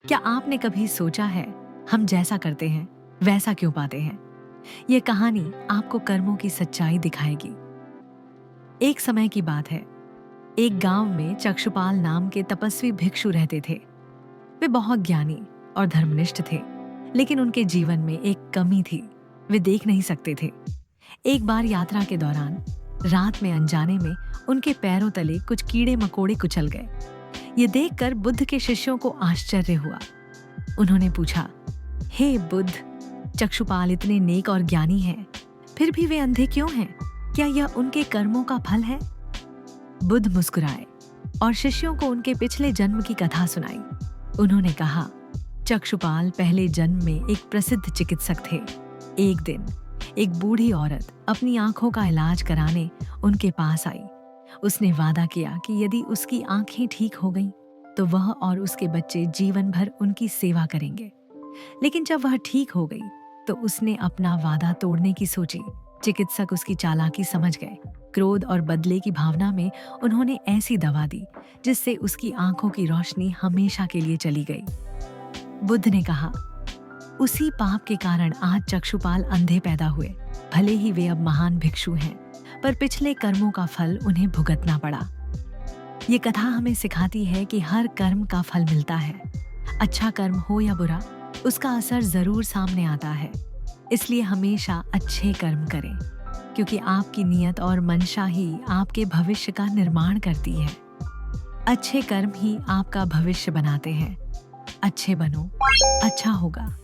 क्या आपने कभी सोचा है हम जैसा करते हैं वैसा क्यों पाते हैं? ये कहानी आपको कर्मों की सच्चाई दिखाएगी। एक समय की बात है। एक गांव में चक्षुपाल नाम के तपस्वी भिक्षु रहते थे। वे बहुत ज्ञानी और धर्मनिष्ठ थे, लेकिन उनके जीवन में एक कमी थी। वे देख नहीं सकते थे। एक बार यात्रा के दौरान रात में अनजाने में उनके पैरों तले कुछ कीड़े मकोड़े कुचल गए। ये देखकर बुद्ध के शिष्यों को आश्चर्य हुआ। उन्होंने पूछा, हे बुद्ध, चक्षुपाल इतने नेक और ज्ञानी हैं, फिर भी वे अंधे क्यों हैं? क्या यह उनके कर्मों का फल है? बुद्ध मुस्कुराए और शिष्यों को उनके पिछले जन्म की कथा सुनाई। उन्होंने कहा, चक्षुपाल पहले जन्म में एक प्रसिद्ध चिकित्सक थे। एक दिन एक बूढ़ी औरत अपनी आंखों का इलाज कराने उनके पास आई। उसने वादा किया कि यदि उसकी आंखें ठीक हो गईं, तो वह और उसके बच्चे जीवन भर उनकी सेवा करेंगे। लेकिन जब वह ठीक हो गई, तो उसने अपना वादा तोड़ने की सोची। चिकित्सक उसकी चालाकी समझ गए। क्रोध और बदले की भावना में उन्होंने ऐसी दवा दी जिससे उसकी आंखों की रोशनी हमेशा के लिए चली गई। बुद्ध ने कहा, उसी पाप के कारण आज चक्षुपाल अंधे पैदा हुए। भले ही वे अब महान भिक्षु हैं, पर पिछले कर्मों का फल उन्हें भुगतना पड़ा। ये कथा हमें सिखाती है कि हर कर्म का फल मिलता है। अच्छा कर्म हो या बुरा, उसका असर जरूर सामने आता है। इसलिए हमेशा अच्छे कर्म करें, क्योंकि आपकी नियत और मंशा ही आपके भविष्य का निर्माण करती है। अच्छे कर्म ही आपका भविष्य बनाते हैं। अच्छे बनो, अच्छा होगा।